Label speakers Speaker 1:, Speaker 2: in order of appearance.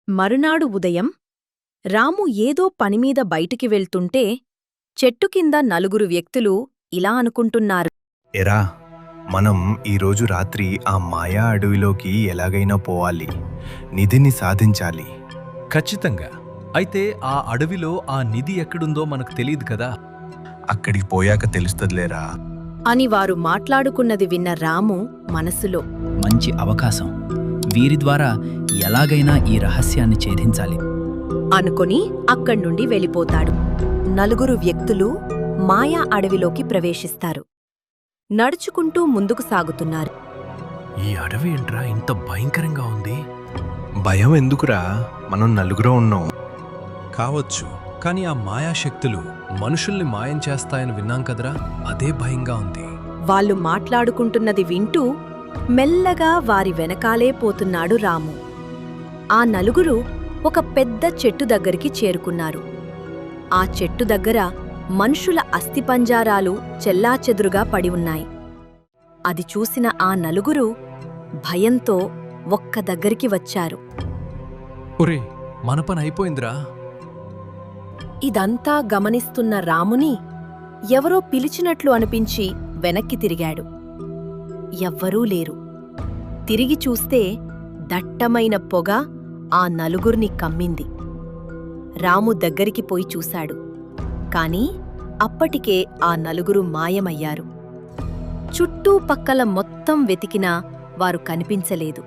Speaker 1: మరునాడు ఉదయం రాము ఏదో పనిమీద బయటికి వెళ్తుంటే చెట్టు కింద నలుగురు వ్యక్తులు ఇలా అనుకుంటున్నారు.
Speaker 2: ఎరా, మనం ఈరోజు రాత్రి ఆ మాయా అడవిలోకి ఎలాగైనా పోవాలి. నిధిని సాధించాలి.
Speaker 3: ఖచ్చితంగా. అయితే ఆ అడవిలో ఆ నిధి ఎక్కడుందో మనకు తెలియదు కదా.
Speaker 2: అక్కడికి పోయాక తెలుస్తుందిలేరా.
Speaker 1: అని వారు మాట్లాడుకున్నది విన్న రాము మనసులో,
Speaker 4: మంచి అవకాశం. వీరి ద్వారా ఎలాగైనా ఈ రహస్యాన్ని ఛేదించాలి
Speaker 1: అనుకొని అక్కడ్నుండి వెళ్ళిపోతాడు. నలుగురు వ్యక్తులు మాయా అడవిలోకి ప్రవేశిస్తారు. నడుచుకుంటూ ముందుకు సాగుతున్నారు.
Speaker 3: ఈ అడవి ఏంట్రా ఇంత భయంకరంగా ఉంది?
Speaker 2: భయం ఎందుకురా, మనం నలుగురం ఉన్నాం.
Speaker 3: కావచ్చు, కానీ ఆ మాయాశక్తులు మనుషుల్ని మాయం చేస్తాయని విన్నాం కదరా, అదే భయంగా ఉంది.
Speaker 1: వాళ్ళు మాట్లాడుకుంటున్నది వింటూ మెల్లగా వారి వెనకాలే పోతున్నాడు రాము. ఆ నలుగురు ఒక పెద్ద చెట్టు దగ్గరికి చేరుకున్నారు. ఆ చెట్టు దగ్గర మనుషుల అస్థిపంజారాలు చెల్లాచెదురుగా పడి ఉన్నాయి. అది చూసిన ఆ నలుగురు భయంతో ఒక్క దగ్గరికి వచ్చారు.
Speaker 3: ఒరే, మన పని అయిపోయిందిరా.
Speaker 1: ఇదంతా గమనిస్తున్న రాముని ఎవరో పిలిచినట్లు అనిపించి వెనక్కి తిరిగాడు. ఎవ్వరూ లేరు. తిరిగి చూస్తే దట్టమైన పొగ ఆ నలుగురిని కమ్మింది. రాము దగ్గరికి పోయి చూశాడు. కాని అప్పటికే ఆ నలుగురు మాయమయ్యారు. చుట్టూ పక్కల మొత్తం వెతికినా వారు కనిపించలేదు.